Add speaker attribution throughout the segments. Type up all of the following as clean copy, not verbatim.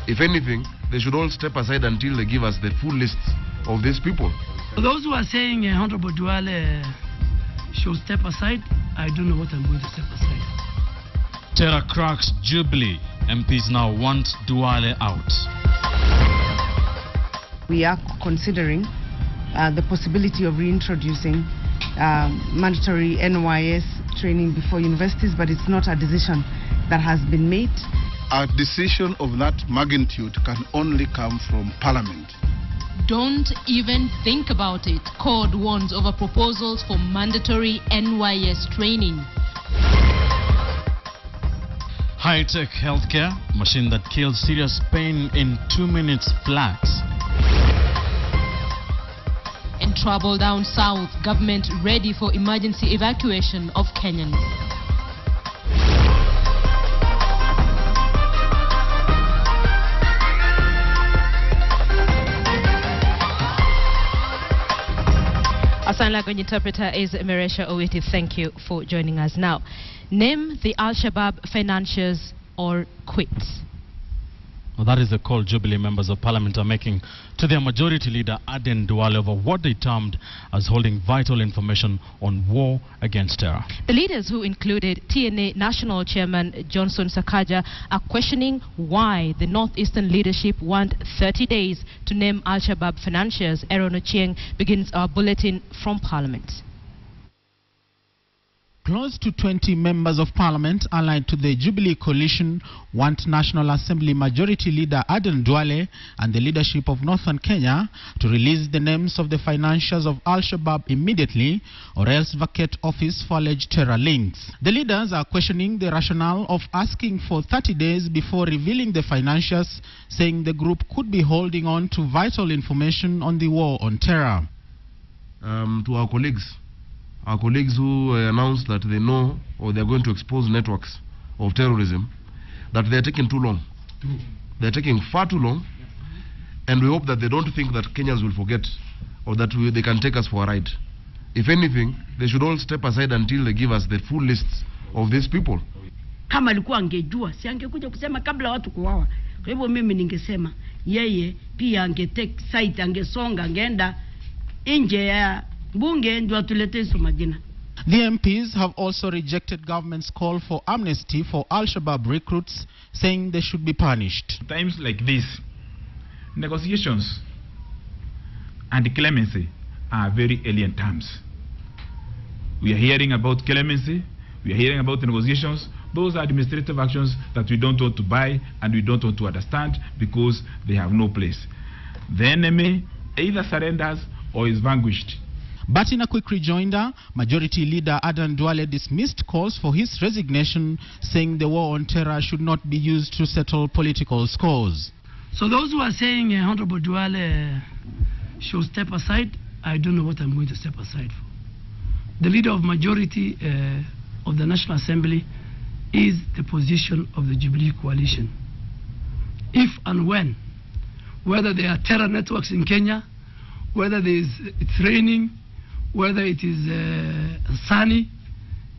Speaker 1: If anything, they should all step aside until they give us the full lists of these people.
Speaker 2: For those who are saying Honorable Duale should step aside, I don't know what I'm going to step aside.
Speaker 3: Terror cracks Jubilee. MPs now want Duale out.
Speaker 4: We are considering the possibility of reintroducing mandatory NYS training before universities, but it's not a decision that has been made.
Speaker 5: A decision of that magnitude can only come from Parliament.
Speaker 6: Don't even think about it. CORD warns over proposals for mandatory NYS training.
Speaker 3: High-tech healthcare, machine that kills serious pain in 2 minutes flat.
Speaker 6: And trouble down south, government ready for emergency evacuation of Kenyans. Our sign language interpreter is Meresha Owiti. Thank you for joining us. Now, name the Al-Shabaab financiers or quit.
Speaker 3: Well, that is the call Jubilee members of Parliament are making to their majority leader Aden Duale over what they termed as holding vital information on war against terror.
Speaker 6: The leaders, who included TNA National Chairman Johnson Sakaja, are questioning why the Northeastern leadership want 30 days to name Al-Shabaab financiers. Aaron Ochieng begins our bulletin from Parliament.
Speaker 7: Close to 20 members of Parliament allied to the Jubilee coalition want National Assembly Majority Leader Aden Duale and the leadership of Northern Kenya to release the names of the financiers of Al-Shabaab immediately, or else vacate office for alleged terror links. The leaders are questioning the rationale of asking for 30 days before revealing the financiers, saying the group could be holding on to vital information on the war on terror.
Speaker 1: To our colleagues who announced that they know or they're going to expose networks of terrorism, that they're taking too long. They're taking far too long, and we hope that they don't think that Kenyans will forget or that they can take us for a ride. If anything, they should all step aside until they give us the full lists of these people.
Speaker 2: Kama alikuwa angejua, si angekuja kusema kabla watu kuwawa. Kwa hivyo mimi ningesema yeye pia angetake site, angesonga, angeenda nje ya bunge ndio atulete hizo majina.
Speaker 7: The MPs have also rejected government's call for amnesty for Al-Shabaab recruits, saying they should be punished.
Speaker 8: Times like this, negotiations and clemency are very alien terms. We are hearing about clemency, we are hearing about negotiations. Those are administrative actions that we don't want to buy and we don't want to understand because they have no place. The enemy either surrenders or is vanquished.
Speaker 7: But in a quick rejoinder, Majority Leader Aden Duale dismissed calls for his resignation, saying the war on terror should not be used to settle political scores.
Speaker 2: So those who are saying Honorable Duale should step aside, I don't know what I'm going to step aside for. The leader of majority of the National Assembly is the position of the Jubilee coalition. If and when, whether there are terror networks in Kenya, whether it's raining, whether it is sunny,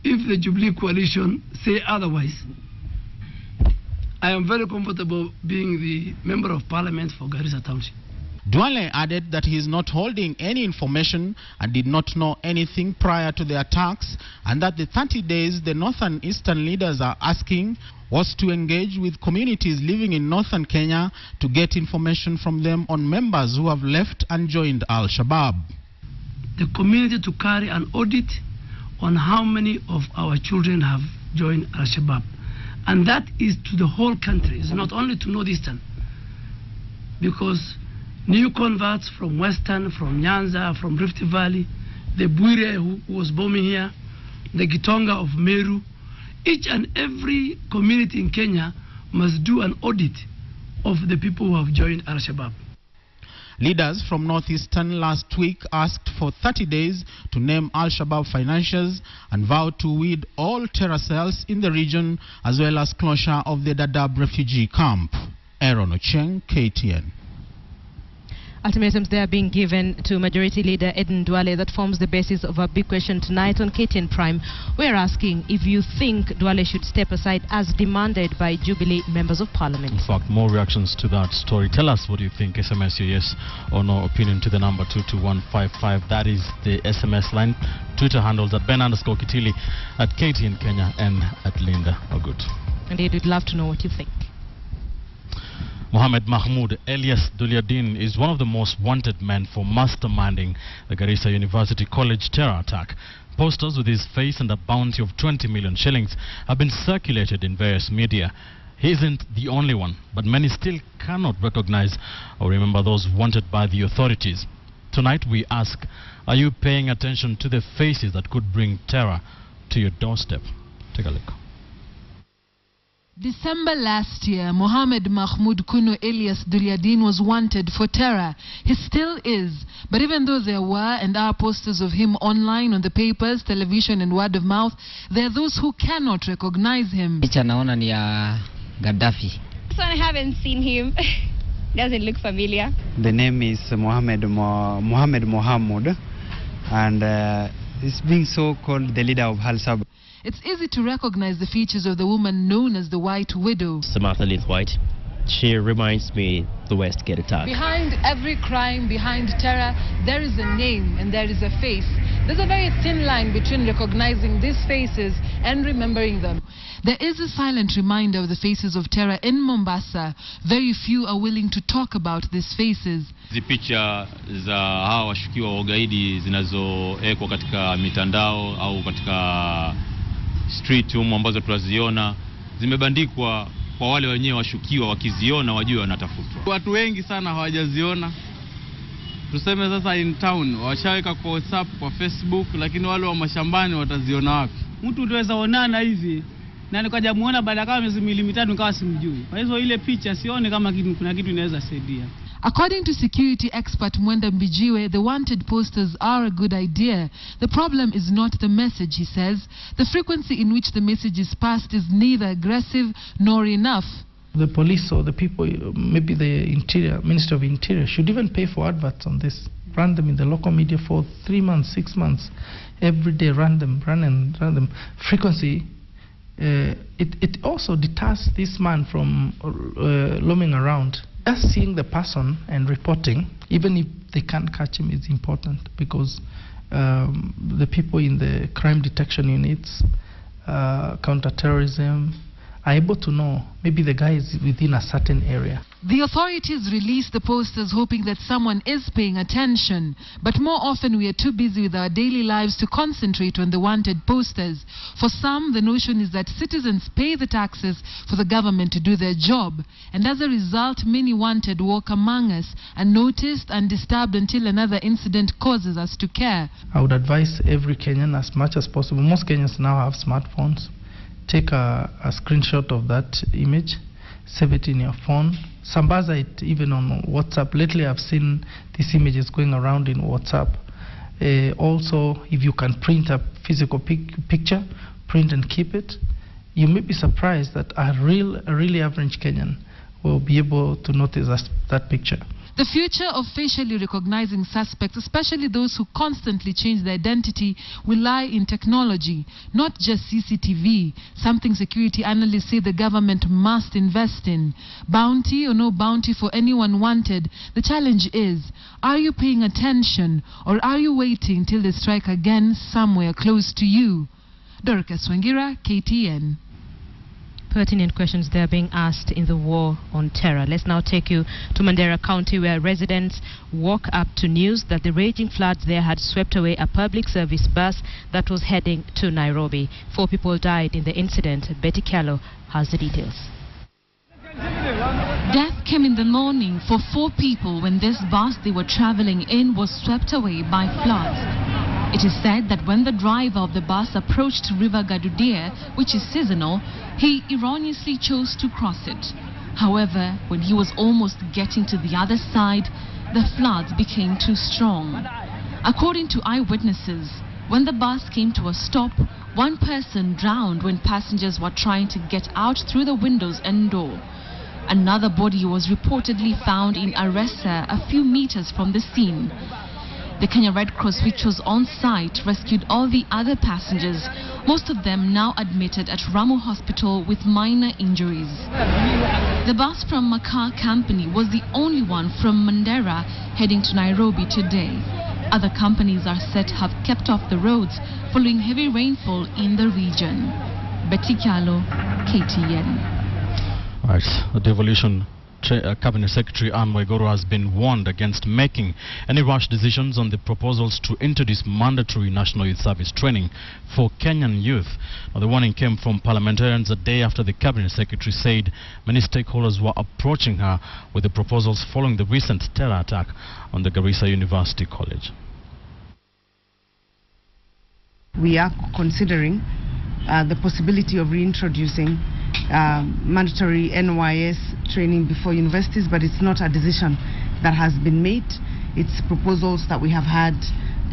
Speaker 2: if the Jubilee coalition say otherwise, I am very comfortable being the member of Parliament for Garissa Township.
Speaker 7: Duale added that he is not holding any information and did not know anything prior to the attacks, and that the 30 days the Northern Eastern leaders are asking was to engage with communities living in Northern Kenya to get information from them on members who have left and joined Al-Shabaab.
Speaker 2: The community to carry an audit on how many of our children have joined Al-Shabaab. And that is to the whole country. It's not only to Northeastern. Because new converts from Western, from Nyanza, from Rift Valley, the Bwire who was bombing here, the Gitonga of Meru, each and every community in Kenya must do an audit of the people who have joined Al-Shabaab.
Speaker 7: Leaders from Northeastern last week asked for 30 days to name Al-Shabaab financiers and vowed to weed all terror cells in the region, as well as closure of the Dadaab refugee camp. Aaron Ochieng, KTN.
Speaker 6: Ultimatums they are being given to Majority Leader Aden Duale. That forms the basis of our big question tonight on KTN Prime. We're asking if you think Duale should step aside as demanded by Jubilee members of Parliament.
Speaker 3: In fact, more reactions to that story. Tell us what you think. SMS your yes or no opinion to the number 22155. That is the SMS line. Twitter handles at Ben_Kitili, at KTN Kenya, and at Linda Ogut.
Speaker 6: Indeed, we'd love to know what you think.
Speaker 3: Mohamed Mahmoud Elias Duliadin is one of the most wanted men for masterminding the Garissa University College terror attack. Posters with his face and a bounty of 20 million shillings have been circulated in various media. He isn't the only one, but many still cannot recognize or remember those wanted by the authorities. Tonight we ask, are you paying attention to the faces that could bring terror to your doorstep? Take a look.
Speaker 9: December last year, Mohamed Mahmoud Kuno Elias Duliadin was wanted for terror. He still is. But even though there were and are posters of him online, on the papers, television and word of mouth, there are those who cannot recognize him.
Speaker 10: Picha naona ni ya Gaddafi.
Speaker 11: So I haven't seen him. Doesn't look familiar.
Speaker 12: The name is Mohamed Mohamud, and he's being so called the leader of Al-Sab.
Speaker 9: It's easy to recognize the features of the woman known as the White Widow.
Speaker 13: Samantha Lithwaite. She reminds me the West Gate attack.
Speaker 9: Behind every crime, behind terror, there is a name and there is a face. There's a very thin line between recognizing these faces and remembering them. There is a silent reminder of the faces of terror in Mombasa. Very few are willing to talk about these faces.
Speaker 14: Hizi picha za hawa washukiwa wa ugaidi zinazowekwa katika mitandao au katika street ambazo tunaziona zimebandikwa kwa wale wenyewe washukiwa, wakiziona wajue wanatafutwa.
Speaker 15: Watu wengi sana hawajaziona. Tuseme sasa in town washaweka kwa WhatsApp, kwa Facebook, lakini wale wa mashambani wataziona wapi?
Speaker 16: Mtu tuweza onana hivi na nikaja muona baada kama miezi 2-3 nikawa simjui. Kwa hizo ile picha sione kama kuna kitu inaweza saidia.
Speaker 9: According to security expert Mwenda Mbijiwe, the wanted posters are a good idea. The problem is not the message, he says. The frequency in which the message is passed is neither aggressive nor enough.
Speaker 17: The police or the people, maybe the Minister of Interior, should even pay for adverts on this. Run them in the local media for 3 months, 6 months. Every day, run them. Frequency, it also deters this man from roaming around. Just seeing the person and reporting, even if they can't catch him, is important, because the people in the crime detection units, counter-terrorism, are able to know maybe the guy is within a certain area.
Speaker 9: The authorities release the posters hoping that someone is paying attention, but more often we are too busy with our daily lives to concentrate on the wanted posters. For some, the notion is that citizens pay the taxes for the government to do their job, and as a result, many wanted walk among us, unnoticed and disturbed until another incident causes us to care.
Speaker 17: I would advise every Kenyan as much as possible. Most Kenyans now have smartphones. Take a screenshot of that image, save it in your phone, sambaza it even on WhatsApp. Lately I've seen these images going around in WhatsApp. Also, if you can print a physical picture, print and keep it. You may be surprised that a really average Kenyan will be able to notice that picture.
Speaker 9: The future of facially recognizing suspects, especially those who constantly change their identity, will lie in technology, not just CCTV, something security analysts say the government must invest in. Bounty or no bounty for anyone wanted, the challenge is, are you paying attention or are you waiting till they strike again somewhere close to you? Dorcas Wengira, KTN.
Speaker 6: Pertinent questions there being asked in the war on terror. Let's now take you to Mandera County, where residents woke up to news that the raging floods there had swept away a public service bus that was heading to Nairobi. 4 people died in the incident. Betty Callow has the details.
Speaker 18: Death came in the morning for 4 people when this bus they were traveling in was swept away by floods. It is said that when the driver of the bus approached River Gadudia, which is seasonal, he erroneously chose to cross it. However, when he was almost getting to the other side, the floods became too strong. According to eyewitnesses, when the bus came to a stop, 1 person drowned when passengers were trying to get out through the windows and door. Another body was reportedly found in Aresa, a few meters from the scene. The Kenya Red Cross, which was on site, rescued all the other passengers, most of them now admitted at Ramu Hospital with minor injuries. The bus from Makar Company was the only one from Mandera heading to Nairobi today. Other companies are said to have kept off the roads following heavy rainfall in the region. Betty Kyalo, KTN.
Speaker 3: Right, the devolution Cabinet Secretary Anne Waiguru has been warned against making any rash decisions on the proposals to introduce mandatory National Youth Service training for Kenyan youth. Now, the warning came from parliamentarians a day after the Cabinet Secretary said many stakeholders were approaching her with the proposals following the recent terror attack on the Garissa University College.
Speaker 4: We are considering the possibility of reintroducing mandatory NYS training before universities, but it's not a decision that has been made. It's proposals that we have had,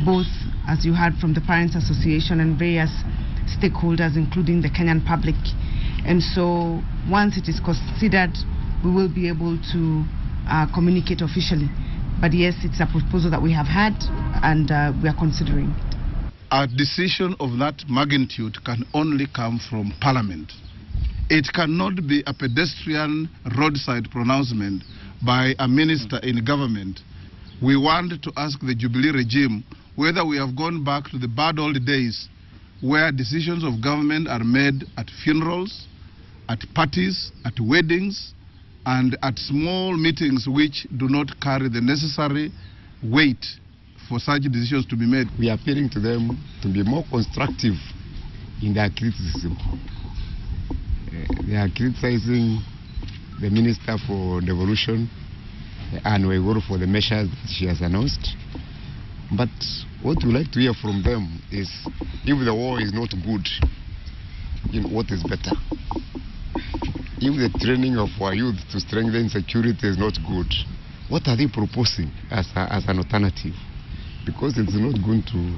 Speaker 4: both, as you heard, from the Parents Association and various stakeholders, including the Kenyan public. And so once it is considered, we will be able to communicate officially. But yes, it's a proposal that we have had, and we are considering it.
Speaker 5: A decision of that magnitude can only come from Parliament. It cannot be a pedestrian roadside pronouncement by a minister in government. We want to ask the Jubilee regime whether we have gone back to the bad old days where decisions of government are made at funerals, at parties, at weddings, and at small meetings which do not carry the necessary weight for such decisions to be made.
Speaker 19: We are appealing to them to be more constructive in their criticism. They are criticizing the Minister for Devolution, Anne Waiguru, for the measures that she has announced. But what we like to hear from them is, if the war is not good, what is better? If the training of our youth to strengthen security is not good, what are they proposing as an alternative? Because it's not going to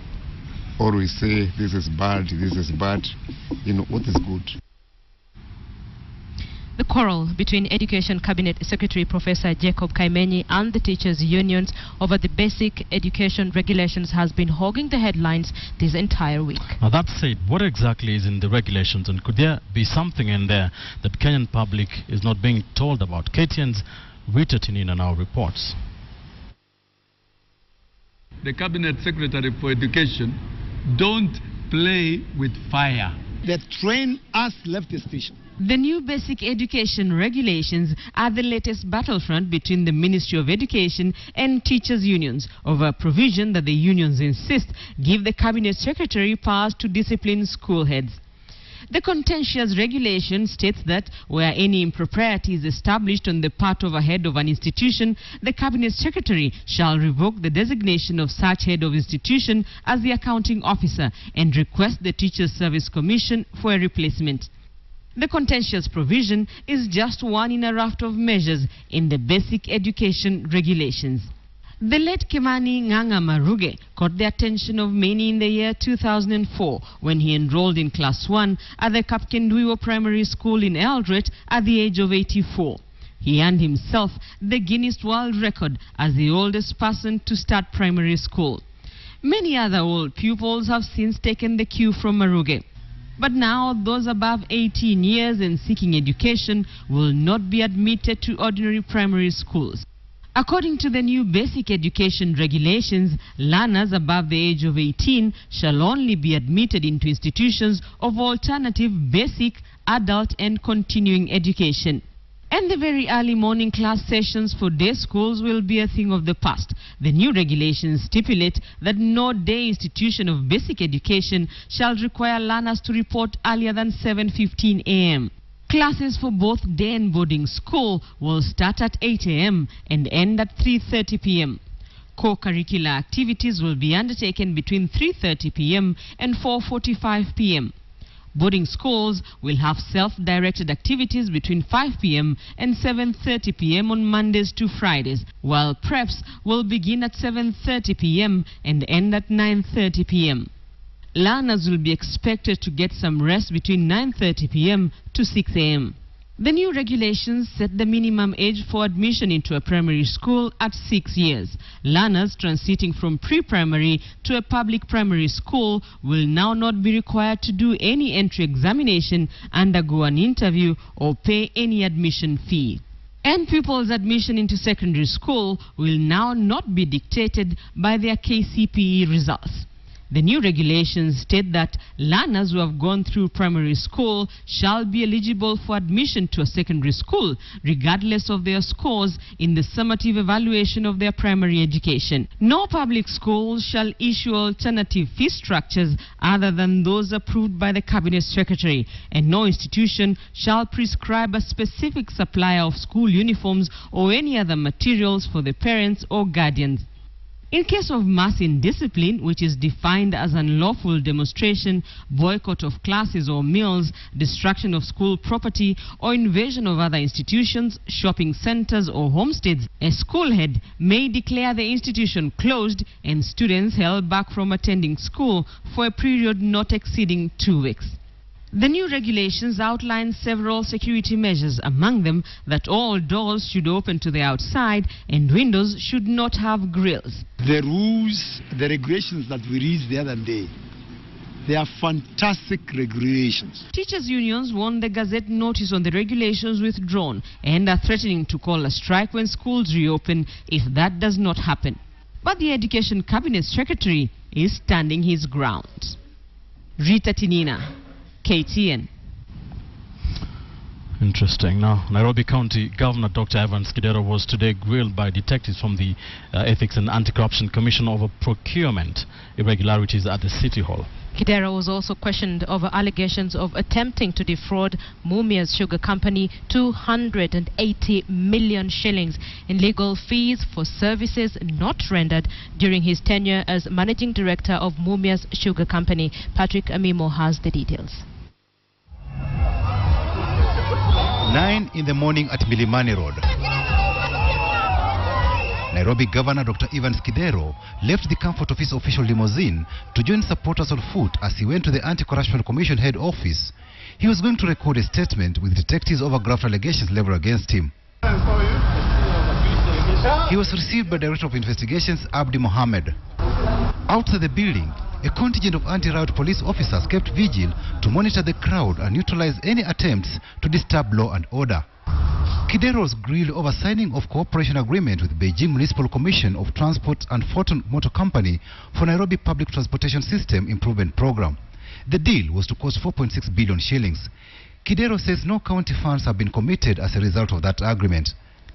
Speaker 19: always say this is bad, what is good.
Speaker 6: The quarrel between Education Cabinet Secretary Professor Jacob Kaimenyi and the teachers' unions over the basic education regulations has been hogging the headlines this entire week.
Speaker 3: Now, that said, what exactly is in the regulations, and could there be something in there that Kenyan public is not being told about? KTN's Rita Tinina now reports.
Speaker 20: The Cabinet Secretary for Education don't play with fire.
Speaker 21: They train us leftist station.
Speaker 22: The new basic education regulations are the latest battlefront between the Ministry of Education and teachers' unions over a provision that the unions insist give the Cabinet Secretary powers to discipline school heads. The contentious regulation states that where any impropriety is established on the part of a head of an institution, the Cabinet Secretary shall revoke the designation of such head of institution as the accounting officer and request the Teachers Service Commission for a replacement. The contentious provision is just one in a raft of measures in the basic education regulations. The late Kimani Nganga Maruge caught the attention of many in the year 2004 when he enrolled in Class 1 at the Kapkenduiwo Primary School in Eldoret at the age of 84. He earned himself the Guinness World Record as the oldest person to start primary school. Many other old pupils have since taken the cue from Maruge. But now those above 18 years and seeking education will not be admitted to ordinary primary schools. According to the new basic education regulations, learners above the age of 18 shall only be admitted into institutions of alternative basic, adult and continuing education. And the very early morning class sessions for day schools will be a thing of the past. The new regulations stipulate that no day institution of basic education shall require learners to report earlier than 7:15 a.m. Classes for both day and boarding school will start at 8 a.m. and end at 3:30 p.m. Co-curricular activities will be undertaken between 3:30 p.m. and 4:45 p.m. Boarding schools will have self-directed activities between 5 p.m. and 7:30 p.m. on Mondays to Fridays, while preps will begin at 7:30 p.m. and end at 9:30 p.m. Learners will be expected to get some rest between 9:30 p.m. to 6 a.m. The new regulations set the minimum age for admission into a primary school at 6 years. Learners transiting from pre-primary to a public primary school will now not be required to do any entry examination, undergo an interview, or pay any admission fee. And pupils' admission into secondary school will now not be dictated by their KCPE results. The new regulations state that learners who have gone through primary school shall be eligible for admission to a secondary school, regardless of their scores in the summative evaluation of their primary education. No public school shall issue alternative fee structures other than those approved by the Cabinet Secretary, and no institution shall prescribe a specific supplier of school uniforms or any other materials for the parents or guardians. In case of mass indiscipline, which is defined as unlawful demonstration, boycott of classes or meals, destruction of school property, or invasion of other institutions, shopping centers, or homesteads, a school head may declare the institution closed and students held back from attending school for a period not exceeding 2 weeks. The new regulations outline several security measures, among them that all doors should open to the outside and windows should not have grills.
Speaker 21: The rules, the regulations that we read the other day, they are fantastic regulations.
Speaker 22: Teachers' unions want the Gazette notice on the regulations withdrawn and are threatening to call a strike when schools reopen if that does not happen. But the Education Cabinet Secretary is standing his ground. Rita Tinina, KTN.
Speaker 3: Interesting. Now, Nairobi County Governor Dr. Evans Kidero was today grilled by detectives from the Ethics and Anti-Corruption Commission over procurement irregularities at the City Hall.
Speaker 6: Kidero was also questioned over allegations of attempting to defraud Mumias Sugar Company 280 million shillings in legal fees for services not rendered during his tenure as Managing Director of Mumias Sugar Company. Patrick Amimo has the details.
Speaker 1: 9 in the morning at Milimani Road. Nairobi Governor Dr. Evans Kidero left the comfort of his official limousine to join supporters on foot as he went to the Anti-Corruption Commission head office. He was going to record a statement with detectives over graft allegations leveled against him. He was received by Director of Investigations Abdi Mohammed. Outside the building, a contingent of anti-riot police officers kept vigil to monitor the crowd and neutralize any attempts to disturb law and order. Kidero was grilled over signing of cooperation agreement with Beijing Municipal Commission of Transport and Fortune Motor Company for Nairobi Public Transportation System Improvement Program. The deal was to cost 4.6 billion shillings. Kidero says no county funds have been committed as a result of that agreement.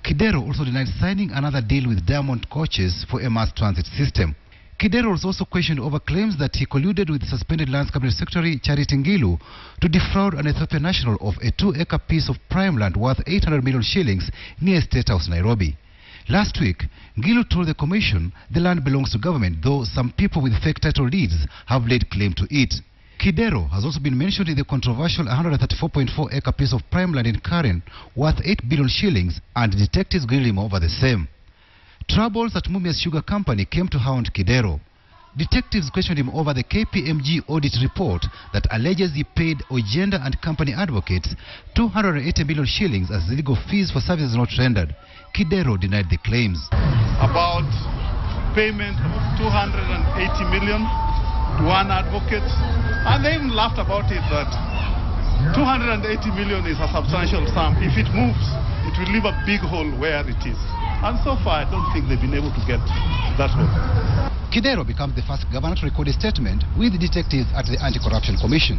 Speaker 1: Kidero also denied signing another deal with Diamond Coaches for a mass transit system. Kidero was also questioned over claims that he colluded with suspended Lands Cabinet Secretary Charity Ngilu to defraud an Ethiopian national of a 2-acre piece of prime land worth 800 million shillings near State House, Nairobi. Last week, Ngilu told the commission the land belongs to government, though some people with fake title deeds have laid claim to it. Kidero has also been mentioned in the controversial 134.4-acre piece of prime land in Karen worth 8 billion shillings, and detectives grilled him over the same. Troubles at Mumias Sugar Company came to hound Kidero. Detectives questioned him over the KPMG audit report that alleges he paid Ogenda and company advocates 280 million shillings as legal fees for services not rendered. Kidero denied the claims.
Speaker 5: About payment of 280 million to one advocate, and they even laughed about it that 280 million is a substantial sum. If it moves, it will leave a big hole where it is. And so far, I don't think they've been able to get that hole.
Speaker 1: Kidero becomes the first governor to record a statement with detectives at the Anti-Corruption Commission.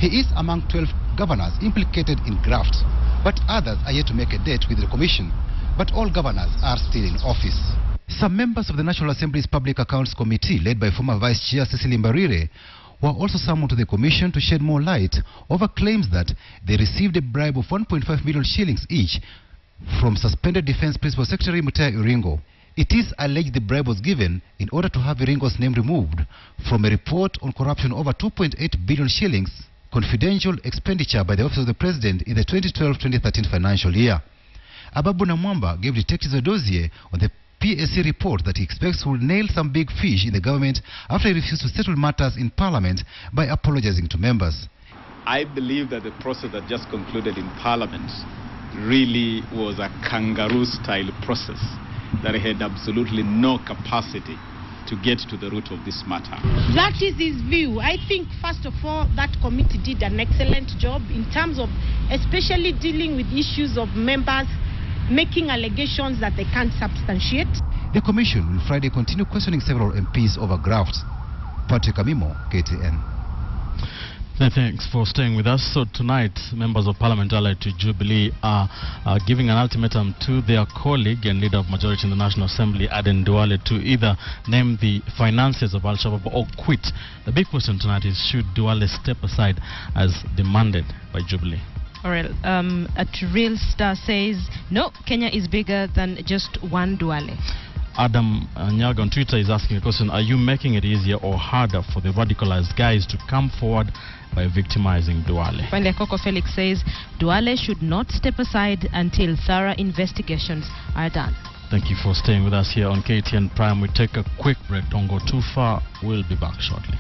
Speaker 1: He is among 12 governors implicated in graft, but others are yet to make a date with the commission. But all governors are still in office. Some members of the National Assembly's Public Accounts Committee, led by former Vice Chair Cecily Mbarire, were also summoned to the commission to shed more light over claims that they received a bribe of 1.5 million shillings each from suspended Defense Principal Secretary Mutai Iringo. It is alleged the bribe was given in order to have Iringo's name removed from a report on corruption over 2.8 billion shillings confidential expenditure by the Office of the President in the 2012-2013 financial year. Ababu Namwamba gave detectives a dossier on the PSC report that he expects will nail some big fish in the government after he refused to settle matters in Parliament by apologizing to members.
Speaker 2: I believe that the process that just concluded in Parliament really was a kangaroo-style process that had absolutely no capacity to get to the root of this matter.
Speaker 8: That is his view. I think, first of all, that committee did an excellent job in terms of especially dealing with issues of members making allegations that they can't substantiate.
Speaker 1: The commission will Friday continue questioning several MPs over grafts. Patrick Amimo, KTN.
Speaker 3: Thanks for staying with us. So tonight, members of Parliament allied to Jubilee are giving an ultimatum to their colleague and leader of majority in the National Assembly, Aden Duale, to either name the financiers of Al-Shabaab or quit. The big question tonight is, should Duale step aside as demanded by Jubilee?
Speaker 6: Alright, a Real Star says, no, Kenya is bigger than just one Duale.
Speaker 3: Adam Nyaga on Twitter is asking a question: are you making it easier or harder for the radicalized guys to come forward by victimizing Duale?
Speaker 6: Finally, Coco Felix says Duale should not step aside until thorough investigations are done.
Speaker 3: Thank you for staying with us here on KTN Prime. We take a quick break. Don't go too far. We'll be back shortly.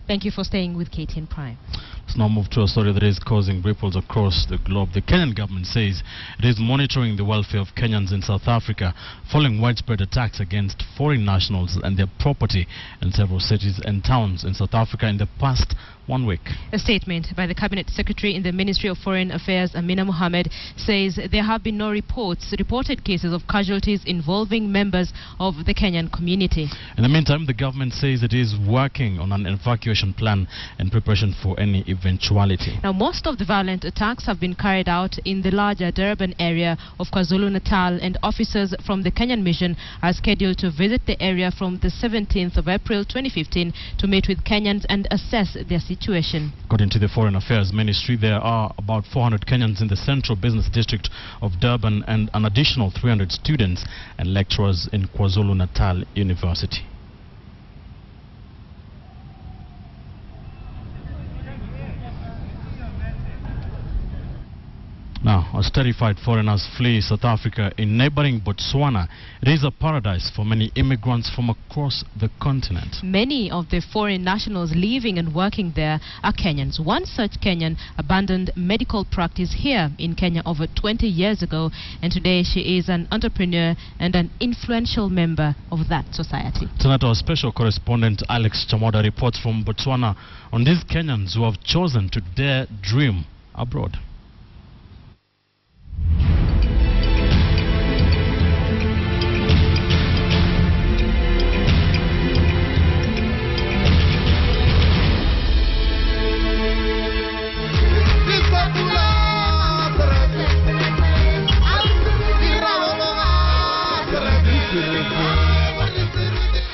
Speaker 6: Thank you for staying with KTN Prime.
Speaker 3: Let's now move to a story that is causing ripples across the globe. The Kenyan government says it is monitoring the welfare of Kenyans in South Africa following widespread attacks against foreign nationals and their property in several cities and towns in South Africa in the past 1 week.
Speaker 6: A statement by the Cabinet Secretary in the Ministry of Foreign Affairs, Amina Mohammed, says there have been no reported cases of casualties involving members of the Kenyan community.
Speaker 3: In the meantime, the government says it is working on an evacuation plan in preparation for any eventuality.
Speaker 6: Now, most of the violent attacks have been carried out in the larger Durban area of KwaZulu-Natal, and officers from the Kenyan mission are scheduled to visit the area from the 17th of April 2015 to meet with Kenyans and assess their situation.
Speaker 3: According to the Foreign Affairs Ministry, there are about 400 Kenyans in the central business district of Durban and an additional 300 students and lecturers in KwaZulu-Natal University. Now, as terrified foreigners flee South Africa, in neighboring Botswana, it is a paradise for many immigrants from across the continent.
Speaker 6: Many of the foreign nationals living and working there are Kenyans. One such Kenyan abandoned medical practice here in Kenya over 20 years ago, and today she is an entrepreneur and an influential member of that society.
Speaker 3: Tonight, our special correspondent Alex Chamoda reports from Botswana on these Kenyans who have chosen to dare dream abroad.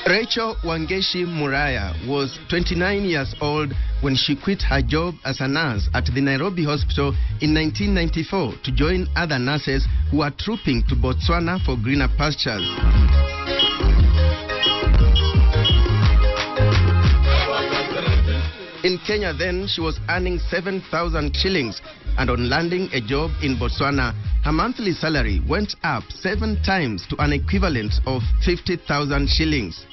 Speaker 23: Rachel Wangeshi Muraya was 29 years old when she quit her job as a nurse at the Nairobi hospital in 1994 to join other nurses who are trooping to Botswana for greener pastures. In Kenya then, she was earning 7,000 shillings, and on landing a job in Botswana, her monthly salary went up 7 times to an equivalent of 50,000 shillings.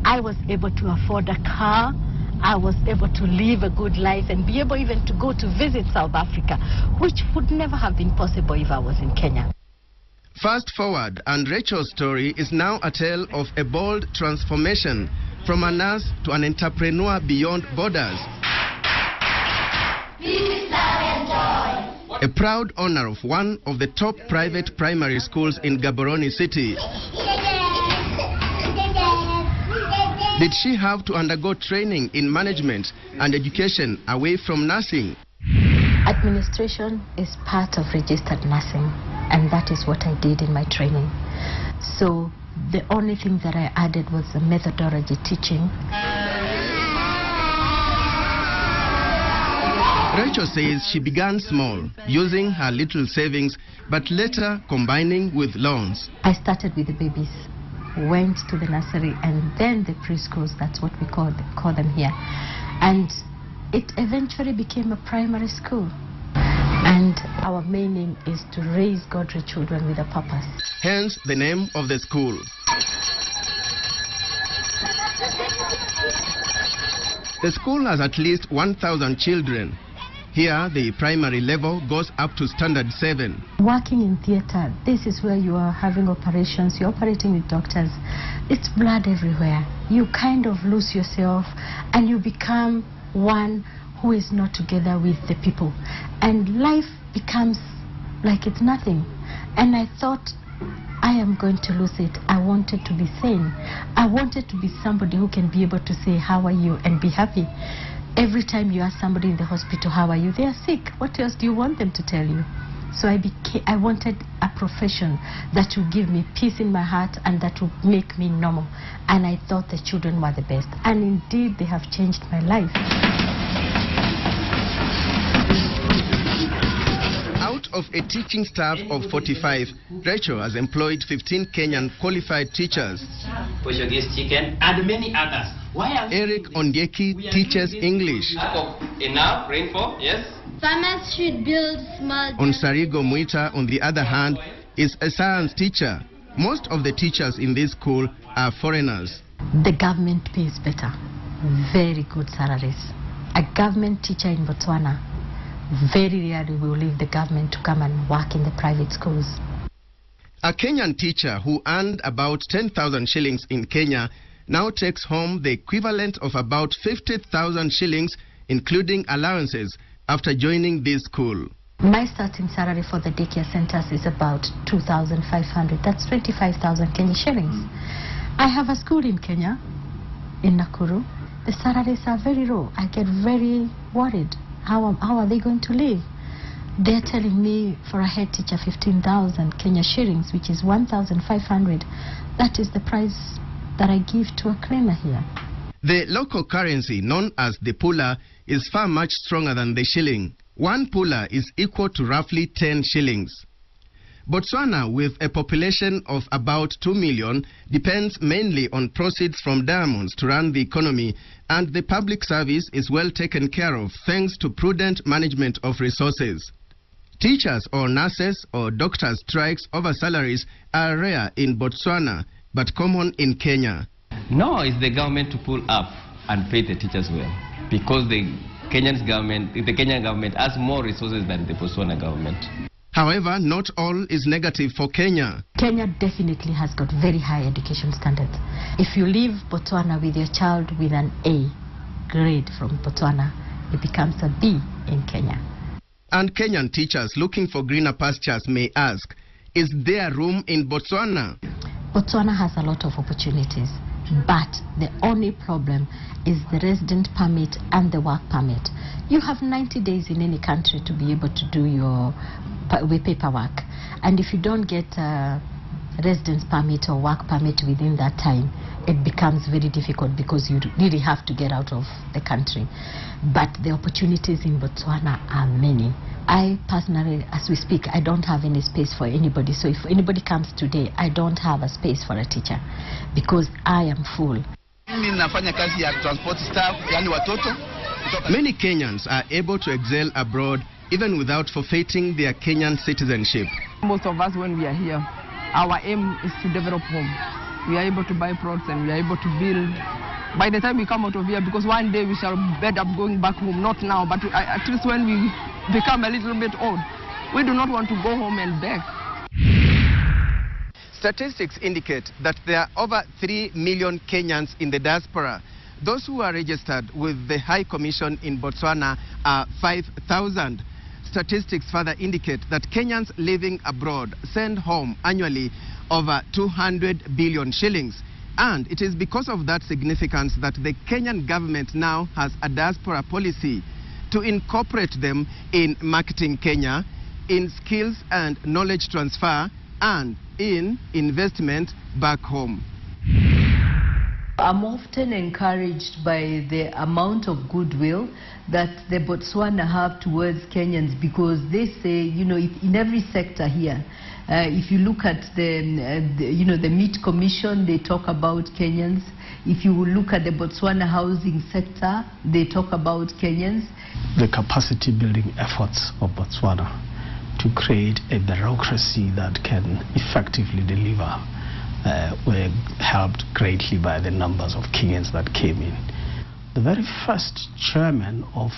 Speaker 24: I was able to afford a car. I was able to live a good life and be able even to go to visit South Africa, which would never have been possible if I was in Kenya.
Speaker 23: Fast forward, and Rachel's story is now a tale of a bold transformation from a nurse to an entrepreneur beyond borders. A proud owner of one of the top private primary schools in Gaborone City. Did she have to undergo training in management and education away from nursing?
Speaker 24: Administration is part of registered nursing, and that is what I did in my training. So the only thing that I added was the methodology teaching.
Speaker 23: Rachel says she began small, using her little savings, but later combining with loans.
Speaker 24: I started with the babies, went to the nursery, and then the preschools. That's what we call them here. And it eventually became a primary school. And our main aim is to raise godly children with a purpose.
Speaker 23: Hence the name of the school. The school has at least 1,000 children. Here, the primary level goes up to standard 7.
Speaker 24: Working in theatre, this is where you are having operations, you're operating with doctors. It's blood everywhere. You kind of lose yourself and you become one who is not together with the people. And life becomes like it's nothing. And I thought, I am going to lose it. I wanted to be sane. I wanted to be somebody who can be able to say, how are you, and be happy. Every time you ask somebody in the hospital, how are you, they are sick. What else do you want them to tell you? So I wanted a profession that would give me peace in my heart and that would make me normal. And I thought the children were the best. And indeed, they have changed my life.
Speaker 23: Out of a teaching staff of 45, Rachel has employed 15 Kenyan qualified teachers.
Speaker 7: Portuguese chicken and many others.
Speaker 23: Eric Ondieki teaches English.
Speaker 7: Enough rainfall, yes.
Speaker 10: Farmers should build small...
Speaker 23: Onsarigo Muita, on the other hand, is a science teacher. Most of the teachers in this school are foreigners.
Speaker 24: The government pays better. Very good salaries. A government teacher in Botswana very rarely will leave the government to come and work in the private schools.
Speaker 23: A Kenyan teacher who earned about 10,000 shillings in Kenya now takes home the equivalent of about 50,000 shillings, including allowances, after joining this school.
Speaker 24: My starting salary for the daycare centers is about 2,500. That's 25,000 Kenya shillings. I have a school in Kenya, in Nakuru. The salaries are very low. I get very worried. How are they going to live? They're telling me for a head teacher 15,000 Kenya shillings, which is 1,500. That is the price that I give to a cleaner here.
Speaker 23: The local currency, known as the pula, is far much stronger than the shilling. 1 pula is equal to roughly 10 shillings. Botswana, with a population of about 2 million, depends mainly on proceeds from diamonds to run the economy, and the public service is well taken care of thanks to prudent management of resources. Teachers or nurses or doctors' strikes over salaries are rare in Botswana, but common in Kenya.
Speaker 7: No, it's the government to pull up and pay the teachers well, because the Kenyan government has more resources than the Botswana government.
Speaker 23: However, not all is negative for Kenya.
Speaker 24: Kenya definitely has got very high education standards. If you leave Botswana with your child with an A grade from Botswana, it becomes a B in Kenya.
Speaker 23: And Kenyan teachers looking for greener pastures may ask, is there room in Botswana?
Speaker 24: Botswana has a lot of opportunities, but the only problem is the resident permit and the work permit. You have 90 days in any country to be able to do your paperwork, and if you don't get a residence permit or work permit within that time, it becomes very difficult because you really have to get out of the country. But the opportunities in Botswana are many. I personally, as we speak, I don't have any space for anybody. So if anybody comes today, I don't have a space for a teacher because I am full.
Speaker 23: Many Kenyans are able to excel abroad even without forfeiting their Kenyan citizenship.
Speaker 11: Most of us, when we are here, our aim is to develop home. We are able to buy plots and we are able to build. By the time we come out of here, because one day we shall bed up going back home, not now, but at least when we become a little bit old, we do not want to go home and beg.
Speaker 23: Statistics indicate that there are over 3 million Kenyans in the diaspora. Those who are registered with the High Commission in Botswana are 5,000. Statistics further indicate that Kenyans living abroad send home annually over 200 billion shillings. And it is because of that significance that the Kenyan government now has a diaspora policy to incorporate them in marketing Kenya, in skills and knowledge transfer, and in investment back home.
Speaker 12: I'm often encouraged by the amount of goodwill that the Botswana have towards Kenyans, because they say, you know, in every sector here, If you look at the Meat Commission, they talk about Kenyans. If you look at the Botswana housing sector, they talk about Kenyans.
Speaker 13: The capacity building efforts of Botswana to create a bureaucracy that can effectively deliver were helped greatly by the numbers of Kenyans that came in. The very first chairman of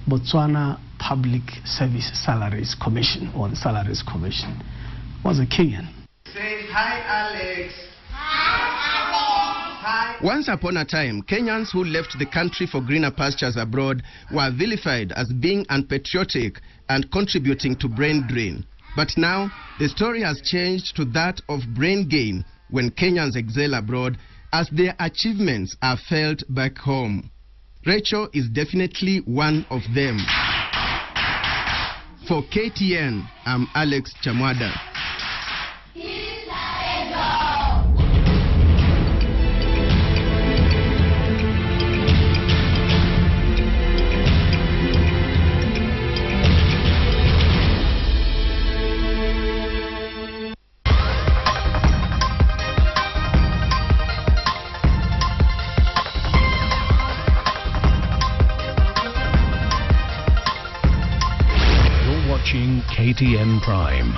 Speaker 13: Botswana Public Service Salaries Commission, or the Salaries Commission, was a Kenyan.
Speaker 23: Say hi, Alex. Hi. Once upon a time, Kenyans who left the country for greener pastures abroad were vilified as being unpatriotic and contributing to brain drain. But now, the story has changed to that of brain gain when Kenyans excel abroad as their achievements are felt back home. Rachel is definitely one of them. For KTN, I'm Alex Chamwada.
Speaker 14: KTN Prime.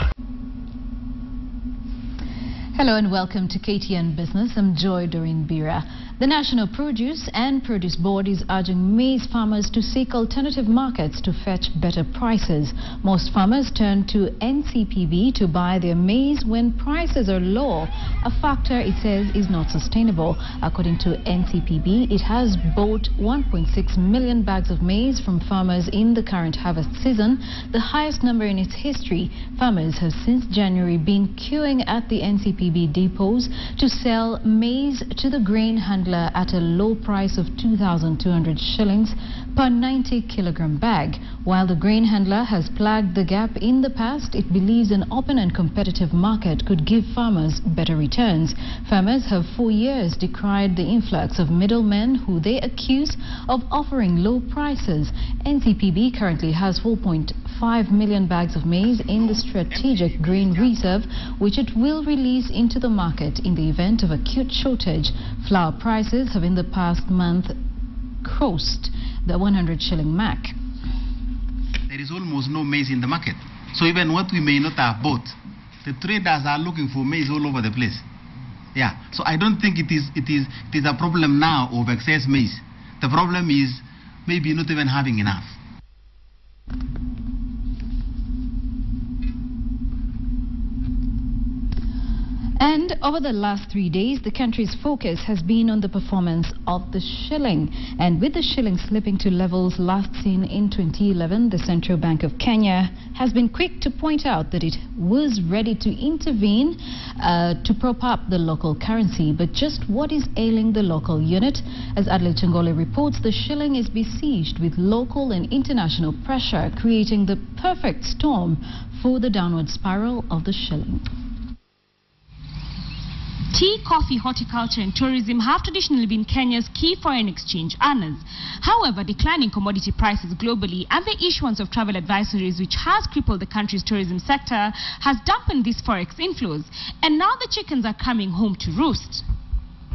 Speaker 15: Hello and welcome to KTN Business. I'm Joy Doreen Bira. The National Produce and Produce Board is urging maize farmers to seek alternative markets to fetch better prices. Most farmers turn to NCPB to buy their maize when prices are low, a factor it says is not sustainable. According to NCPB, it has bought 1.6 million bags of maize from farmers in the current harvest season, the highest number in its history. Farmers have since January been queuing at the NCPB depots to sell maize to the grain handler at a low price of 2,200 shillings per 90 kilogram bag. While the grain handler has flagged the gap in the past, it believes an open and competitive market could give farmers better returns. Farmers have for years decried the influx of middlemen who they accuse of offering low prices. NCPB currently has 4.5 million bags of maize in the strategic grain reserve, which it will release into the market in the event of acute shortage. Flour prices have in the past month crossed the 100 shilling mark.
Speaker 16: There is almost no maize in the market. So even what we may not have bought, the traders are looking for maize all over the place. Yeah. So I don't think it is a problem now of excess maize. The problem is maybe not even having enough.
Speaker 15: And over the last 3 days, the country's focus has been on the performance of the shilling. And with the shilling slipping to levels last seen in 2011, the Central Bank of Kenya has been quick to point out that it was ready to intervene to prop up the local currency. But just what is ailing the local unit? As Adelaide Changole reports, the shilling is besieged with local and international pressure, creating the perfect storm for the downward spiral of the shilling.
Speaker 18: Tea, coffee, horticulture and tourism have traditionally been Kenya's key foreign exchange earners. However, declining commodity prices globally and the issuance of travel advisories, which has crippled the country's tourism sector, has dampened these forex inflows. And now the chickens are coming home to roost.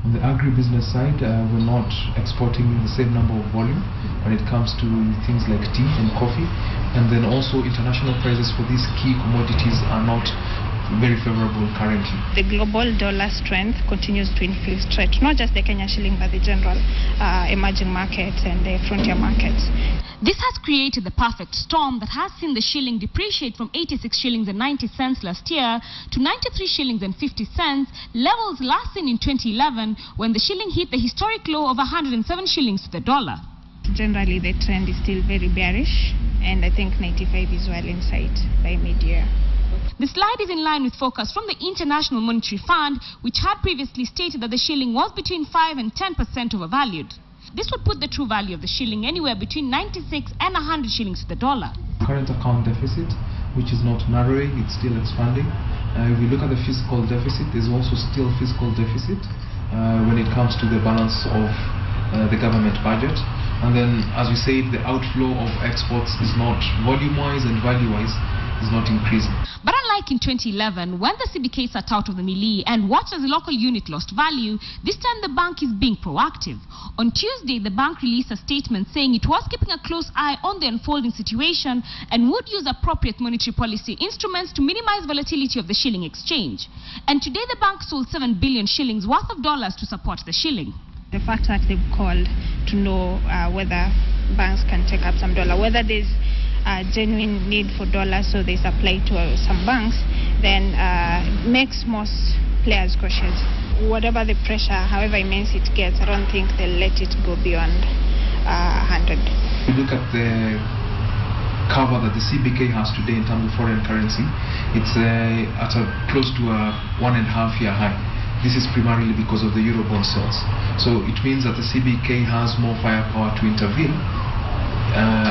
Speaker 25: On the agribusiness side, we're not exporting the same number of volume when it comes to things like tea and coffee. And then also international prices for these key commodities are not very favorable currently.
Speaker 26: The global dollar strength continues to infiltrate not just the Kenya shilling but the general emerging markets and the frontier markets.
Speaker 18: This has created the perfect storm that has seen the shilling depreciate from 86 shillings and 90 cents last year to 93 shillings and 50 cents, levels last seen in 2011 when the shilling hit the historic low of 107 shillings to the dollar.
Speaker 26: Generally the trend is still very bearish, and I think 95 is well in sight by mid-year.
Speaker 18: The slide is in line with forecast from the International Monetary Fund, which had previously stated that the shilling was between 5 and 10% overvalued. This would put the true value of the shilling anywhere between 96 and 100 shillings to the dollar.
Speaker 25: Current account deficit, which is not narrowing, it's still expanding. If we look at the fiscal deficit, there's also still fiscal deficit when it comes to the balance of the government budget. And then, as we said, the outflow of exports is not volume-wise and value-wise is not increasing.
Speaker 4: But unlike in 2011, when the CBK sat out of the melee and watched as the local unit lost value, this time the bank is being proactive. On Tuesday, the bank released a statement saying it was keeping a close eye on the unfolding situation and would use appropriate monetary policy instruments to minimize volatility of the shilling exchange. And today the bank sold 7 billion shillings worth of dollars to support the shilling.
Speaker 26: The fact that they've called to know whether banks can take up some dollar, whether there's a genuine need for dollars, so they supply to some banks, then makes most players cautious. Whatever the pressure, however immense it gets, I don't think they'll let it go beyond 100.
Speaker 25: If you look at the cover that the CBK has today in terms of foreign currency, it's at close to a 1.5-year high. This is primarily because of the Eurobond sales. So it means that the CBK has more firepower to intervene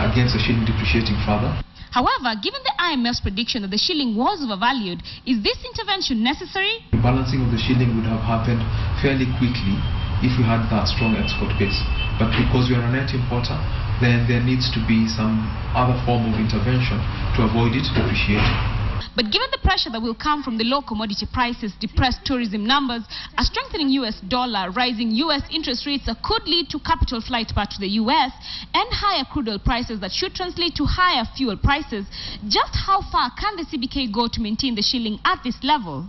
Speaker 25: against the shilling depreciating further.
Speaker 4: However, given the IMF's prediction that the shilling was overvalued, is this intervention necessary?
Speaker 25: The balancing of the shilling would have happened fairly quickly if we had that strong export base. But because we are a net importer, then there needs to be some other form of intervention to avoid it depreciating.
Speaker 4: But given the pressure that will come from the low commodity prices, depressed tourism numbers, a strengthening US dollar, rising US interest rates that could lead to capital flight back to the US, and higher crude oil prices that should translate to higher fuel prices, just how far can the CBK go to maintain the shilling at this level?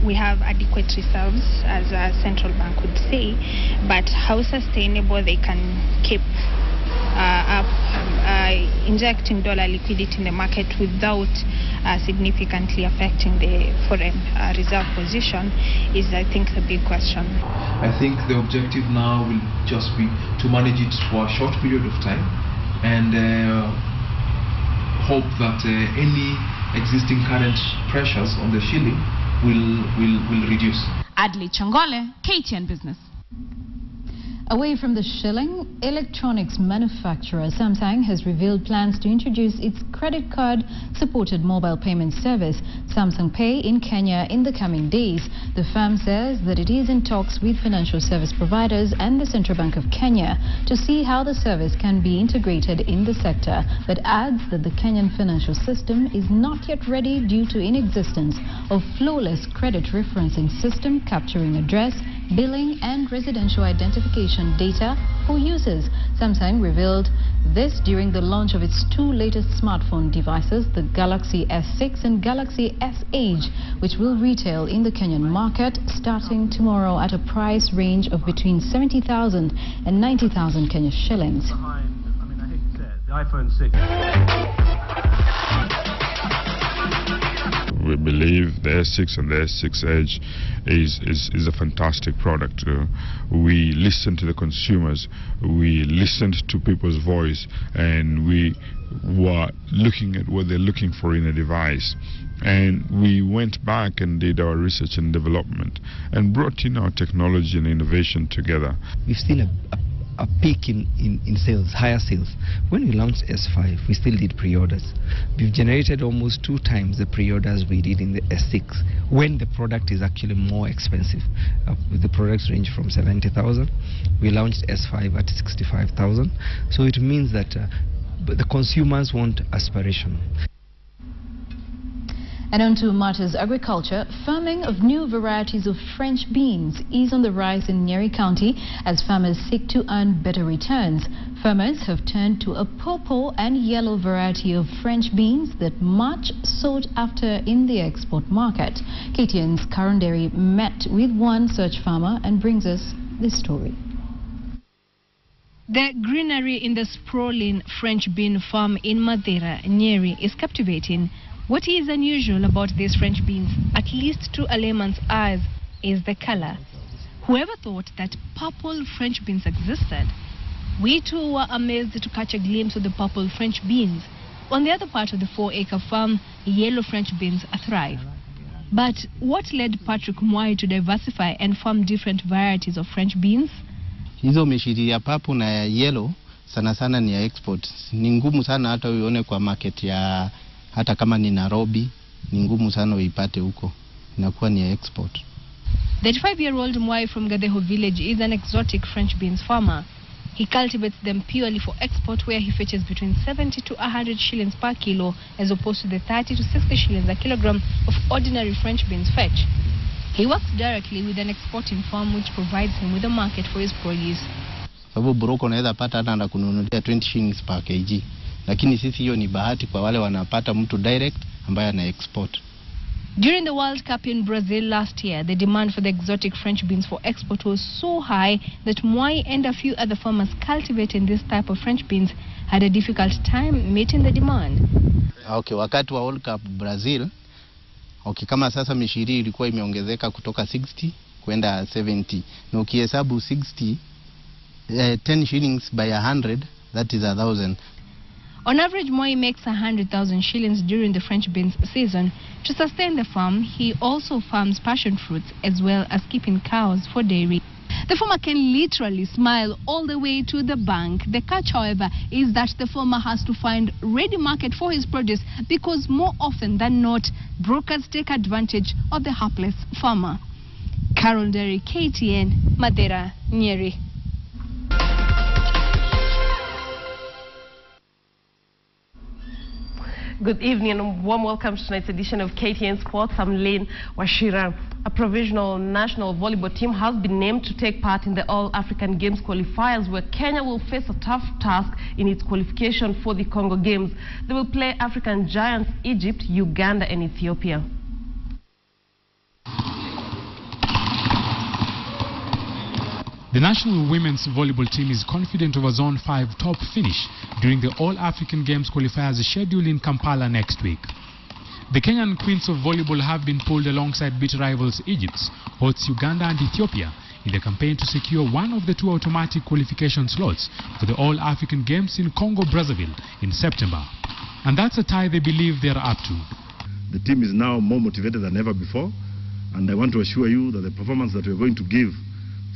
Speaker 26: We have adequate reserves, as a central bank would say, but how sustainable they can keep injecting dollar liquidity in the market without significantly affecting the foreign reserve position is, I think, the big question.
Speaker 25: I think the objective now will just be to manage it for a short period of time and hope that any existing current pressures on the shilling will reduce.
Speaker 4: Adley Changole, KTN Business.
Speaker 15: Away from the shilling, electronics manufacturer Samsung has revealed plans to introduce its credit card-supported mobile payment service, Samsung Pay, in Kenya in the coming days. The firm says that it is in talks with financial service providers and the Central Bank of Kenya to see how the service can be integrated in the sector, but adds that the Kenyan financial system is not yet ready due to inexistence of flawless credit referencing system capturing address, billing and residential identification data for users. Samsung revealed this during the launch of its two latest smartphone devices, the Galaxy S6 and Galaxy S Edge, which will retail in the Kenyan market starting tomorrow at a price range of between 70,000 and 90,000 Kenya shillings.
Speaker 9: The iPhone 6.
Speaker 17: We believe the S6 and the S6 Edge is a fantastic product. We listened to the consumers, we listened to people's voice, and we were looking at what they're looking for in a device. And we went back and did our research and development and brought in our technology and innovation together.
Speaker 19: We've seen a peak in sales, higher sales. When we launched S5, we still did pre-orders. We've generated almost 2 times the pre-orders we did in the S6, when the product is actually more expensive. The products range from 70,000. We launched S5 at 65,000. So it means that the consumers want aspiration.
Speaker 15: And on to matters agriculture. Farming of new varieties of French beans is on the rise in Nyeri County as farmers seek to earn better returns. Farmers have turned to a purple and yellow variety of French beans that much sought after in the export market. KTN's Karen Derry met with one such farmer and brings us this story.
Speaker 20: The greenery in the sprawling French bean farm in Madeira, Nyeri, is captivating. What is unusual about these French beans, at least to a layman's eyes, is the color. Whoever thought that purple French beans existed? We too were amazed to catch a glimpse of the purple French beans. On the other part of the 4-acre farm, yellow French beans thrive. But what led Patrick Mwai to diversify and farm different varieties of French beans?
Speaker 21: Hizo mishiri ya purple na ya yellow sana sana ni ya export. Ni ngumu sana hata uione kwa market ya hata kama ni Nairobi, ni ngumu sana uipate huko. Inakuwa ni export.
Speaker 20: The 5-year-old Mwai from Gadeho village is an exotic French beans farmer. He cultivates them purely for export, where he fetches between 70 to 100 shillings per kilo, as opposed to the 30 to 60 shillings a kilogram of ordinary French beans fetch. He works directly with an exporting firm which provides him with a market for his produce.
Speaker 21: Sababu broko unaweza pata hata na kununulia 20 shillings per kg. Lakini sisi hiyo ni bahati kwa wale wanapata mtu direct ambaye ana export.
Speaker 20: During the World Cup in Brazil last year, the demand for the exotic French beans for export was so high that Mwai and a few other farmers cultivating this type of French beans had a difficult time meeting the demand.
Speaker 21: Okay, wakati wa World Cup Brazil, kama sasa mishiri ilikuwa imeongezeka kutoka 60 kwenda 70. Na ukihesabu 60, 10 shillings by 100, that is 1,000.
Speaker 20: On average, Moi makes 100,000 shillings during the French beans season. To sustain the farm, he also farms passion fruits as well as keeping cows for dairy. The farmer can literally smile all the way to the bank. The catch, however, is that the farmer has to find ready market for his produce because more often than not, brokers take advantage of the hapless farmer. Carol Derry, KTN, Madeira, Nyeri.
Speaker 1: Good evening and warm welcome to tonight's edition of KTN Sports. I'm Lynn Washira. A provisional national volleyball team has been named to take part in the All-African Games qualifiers, where Kenya will face a tough task in its qualification for the Congo Games. They will play African giants Egypt, Uganda and Ethiopia.
Speaker 2: The national women's volleyball team is confident of a Zone 5 top finish during the All-African Games qualifiers scheduled in Kampala next week. The Kenyan queens of volleyball have been pulled alongside bitter rivals Egypt, hosts Uganda and Ethiopia in the campaign to secure one of the two automatic qualification slots for the All-African Games in Congo-Brazzaville in September. And that's a tie they believe they are up to.
Speaker 5: The team is now more motivated than ever before, and I want to assure you that the performance that we are going to give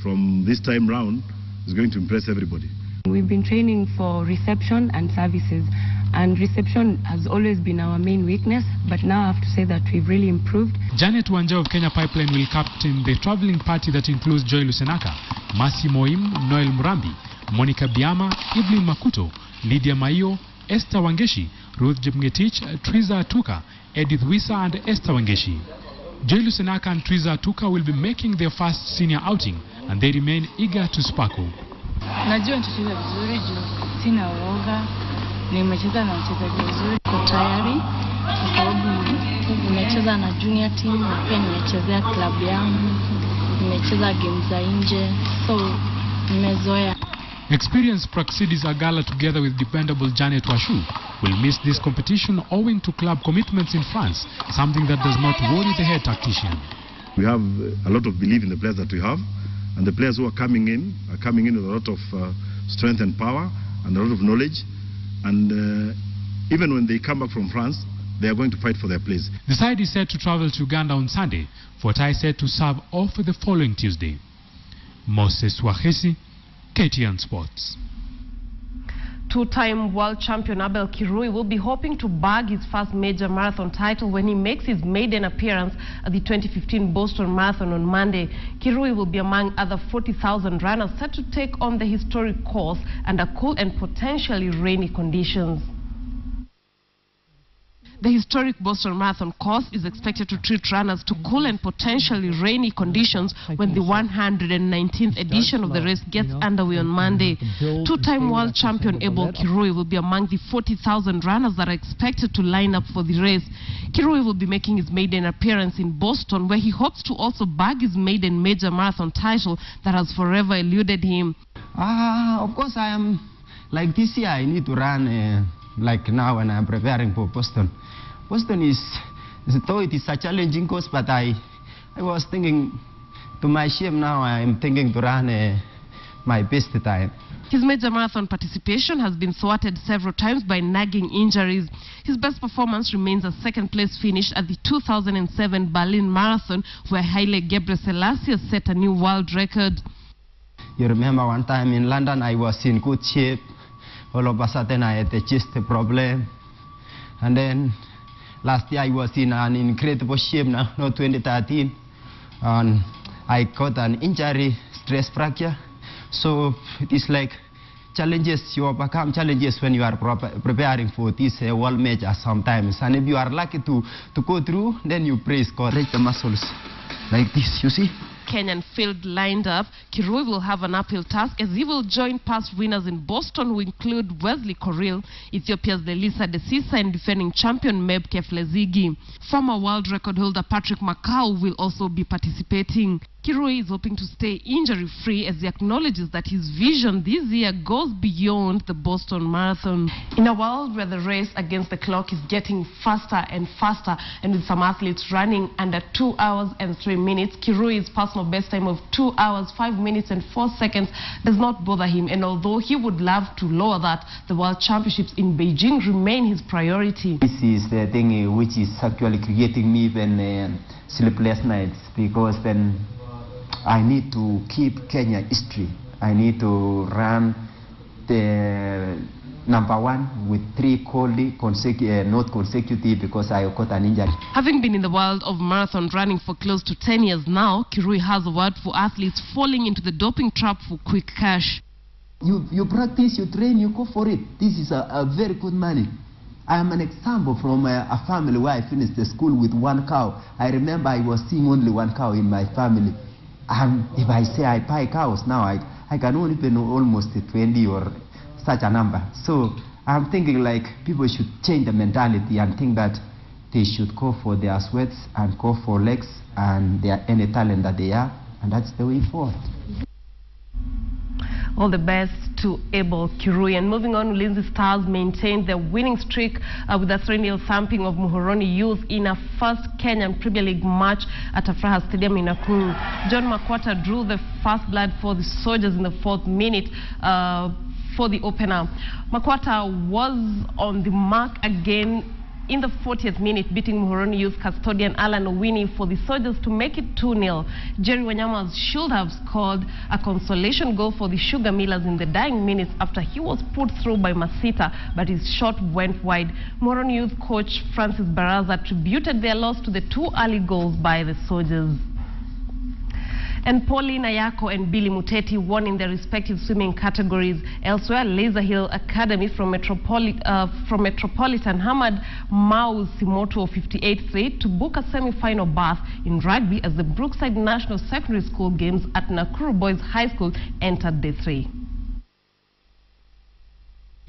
Speaker 5: from this time round is going to impress everybody.
Speaker 6: We've been training for reception and services, and reception has always been our main weakness, but now I have to say that we've really improved.
Speaker 2: Janet Wanja of Kenya Pipeline will captain the traveling party that includes Joy Lusenaka, Masi Moim, Noel Murambi, Monica Biama, Evelyn Makuto, Lydia Maio, Esther Wangeshi, Ruth Jepngetich, Triza Atuka, Edith Wisa and Esther Wangeshi. Joy Lusenaka and Triza Atuka will be making their first senior outing, and they remain eager to sparkle.
Speaker 8: Najua nitacheza vizuri juu sina uoga. Nimecheza na wachezaji wazuri, niko tayari kwa sababu nimecheza na junior team na pia nimechezea club yangu. Nimecheza games za nje, so nimezoea.
Speaker 2: Experienced Praxidis Agala together with dependable Janet Washu will miss this competition owing to club commitments in France, something that does not worry the head tactician.
Speaker 5: We have a lot of belief in the players that we have, and the players who are coming in with a lot of strength and power and a lot of knowledge, and even when they come back from France, they are going to fight for their place.
Speaker 2: The side is set to travel to Uganda on Sunday, for a tie set to serve off the following Tuesday. Moses Wahesi, KTN Sports.
Speaker 1: Two-time world champion Abel Kirui will be hoping to bag his first major marathon title when he makes his maiden appearance at the 2015 Boston Marathon on Monday. Kirui will be among other 40,000 runners set to take on the historic course under cool and potentially rainy conditions. The historic Boston Marathon course is expected to treat runners to cool and potentially rainy conditions when the 119th edition of the race gets underway on Monday. Two-time world champion Abel Kirui will be among the 40,000 runners that are expected to line up for the race. Kirui will be making his maiden appearance in Boston, where he hopes to also bag his maiden major marathon title that has forever eluded him.
Speaker 22: Of course, I am like this year. I need to run like now when I'm preparing for Boston. Boston is, though it is a challenging course, but I was thinking, to my shame now, I am thinking to run my best time.
Speaker 1: His major marathon participation has been thwarted several times by nagging injuries. His best performance remains a second-place finish at the 2007 Berlin Marathon, where Haile Gebrselassie set a new world record.
Speaker 22: You remember one time in London, I was in good shape. All of a sudden, I had a chest problem. And then last year, I was in an incredible shape now, 2013. And I got an injury, stress fracture. So it is like challenges, you overcome challenges when you are preparing for this world match sometimes. And if you are lucky to go through, then you praise God. Raise the muscles like this, you see?
Speaker 1: Kenyan field lined up, Kirui will have an uphill task as he will join past winners in Boston who include Wesley Koril, Ethiopia's Lelisa Desisa and defending champion Meb Keflezigi. Former world record holder Patrick Macau will also be participating. Kirui is hoping to stay injury-free as he acknowledges that his vision this year goes beyond the Boston Marathon. In a world where the race against the clock is getting faster and faster, and with some athletes running under 2 hours and 3 minutes, Kirui's personal best time of 2 hours, 5 minutes and 4 seconds does not bother him. And although he would love to lower that, the World Championships in Beijing remain his priority.
Speaker 22: This is the thing which is actually creating me even sleepless nights, because then I need to keep Kenya history. I need to run the #1 with 3 coldly not consecutive, because I got an injury.
Speaker 1: Having been in the world of marathon running for close to 10 years now, Kirui has a word for athletes falling into the doping trap for quick cash.
Speaker 22: You practice, you train, you go for it. This is a very good money. I am an example from a family where I finished the school with 1 cow. I remember I was seeing only 1 cow in my family. And if I say I buy cows now, I can only pay almost 20 or such a number. So I'm thinking like people should change the mentality and think that they should go for their sweats and go for legs and any talent that they are, and that's the way forward.
Speaker 1: All the best to Abel Kirui. And moving on, Lindsay Stars maintained their winning streak with a 3-0 thumping of Muhoroni Youth in a first Kenyan Premier League match at Afraha Stadium in Nakuru. John Makwata drew the first blood for the Soldiers in the 4th minute for the opener. Makwata was on the mark again in the 40th minute, beating Muhoroni Youth custodian Alan Owini for the Soldiers to make it 2-0. Jerry Wanyama should have scored a consolation goal for the Sugar Millers in the dying minutes after he was put through by Masita, but his shot went wide. Muhoroni Youth coach Francis Baraza attributed their loss to the 2 early goals by the Soldiers. And Pauline Ayako and Billy Muteti won in their respective swimming categories. Elsewhere, Laser Hill Academy from Metropolitan hammered Mau Simoto 58-3 to book a semi-final berth in rugby as the Brookside National Secondary School games at Nakuru Boys High School entered day 3.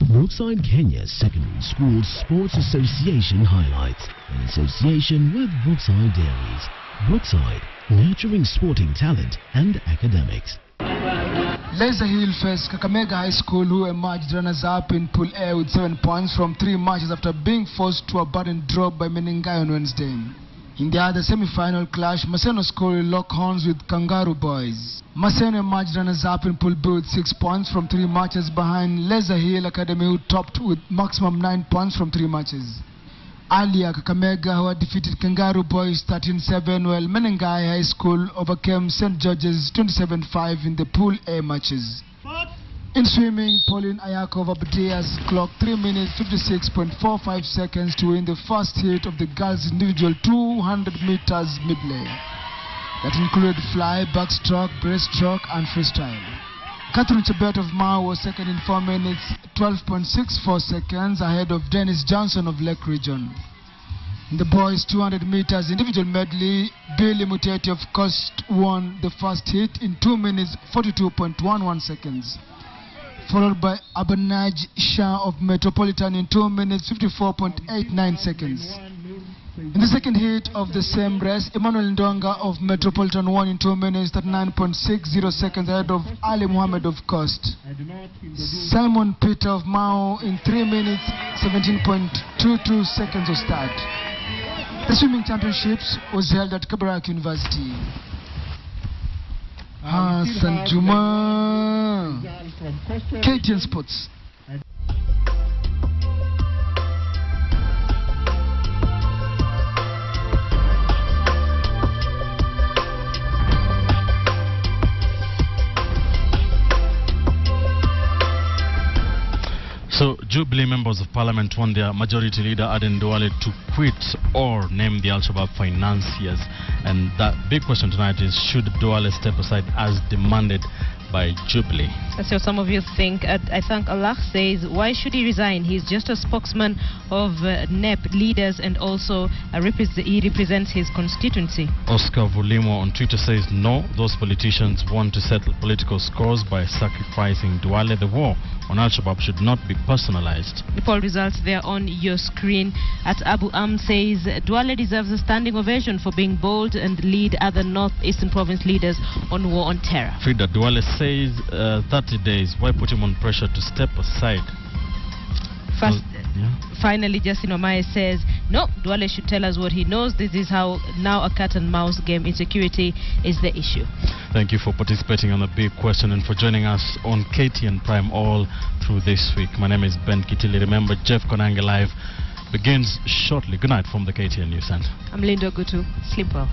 Speaker 3: Brookside Kenya Secondary School Sports Association highlights in association with Brookside Dairies. Brookside, nurturing sporting talent and academics.
Speaker 7: Laser Hill faced Kakamega High School, who emerged runners-up in Pool A with 7 points from 3 matches after being forced to a barren draw by Menengai on Wednesday. In the other semi-final clash, Maseno School locked horns with Kangaroo Boys. Maseno emerged runners-up in Pool B with 6 points from 3 matches behind Laser Hill Academy, who topped with maximum 9 points from 3 matches. Earlier, Kakamega, who had defeated Kangaroo Boys 13-7, while Menengai High School overcame St. George's 27-5 in the Pool A matches. In swimming, Pauline Ayako of Abdias clocked 3 minutes 56.45 seconds to win the first heat of the girls' individual 200 meters medley. That included fly, backstroke, breaststroke, and freestyle. Catherine Chebet of Mao was second in 4 minutes 12.64 seconds ahead of Dennis Johnson of Lake Region. In the boys' 200 meters individual medley, Billy Muteti of Coast won the first heat in 2 minutes 42.11 seconds, followed by Abanaj Shah of Metropolitan in 2 minutes 54.89 seconds. In the second heat of the same race, Emmanuel Ndonga of Metropolitan won in 2 minutes 39.60 seconds ahead of Ali Muhammad of Coast. Simon Peter of Mao in 3 minutes 17.22 seconds of start. The swimming championships was held at Kabarak University. Hassan Juma, KTN Sports.
Speaker 10: So, Jubilee members of Parliament want their majority leader Aden Duale to quit or name the Al-Shabaab financiers. And that big question tonight is, should Duale step aside as demanded by Jubilee?
Speaker 11: That's what some of you think. I think Allah says, why should he resign? He's just a spokesman of NEP leaders, and also he represents his constituency.
Speaker 10: Oscar Vulimo on Twitter says, no, those politicians want to settle political scores by sacrificing Duale. The war on Al-Shabaab should not be personalized.
Speaker 11: The poll results there on your screen. At Abu Am says, Duale deserves a standing ovation for being bold and lead other northeastern province leaders on war on terror.
Speaker 10: Frida, Duale says 30 days. Why put him on pressure to step aside?
Speaker 11: Finally, Justin Omae says, no, Duale should tell us what he knows. This is how now a cat and mouse game. Insecurity is the issue.
Speaker 10: Thank you for participating on the big question and for joining us on KTN Prime all through this week. My name is Ben Kitili. Remember, Jeff Konange Live begins shortly. Good night from the KTN News Center.
Speaker 11: I'm Linda Gutu. Sleep well.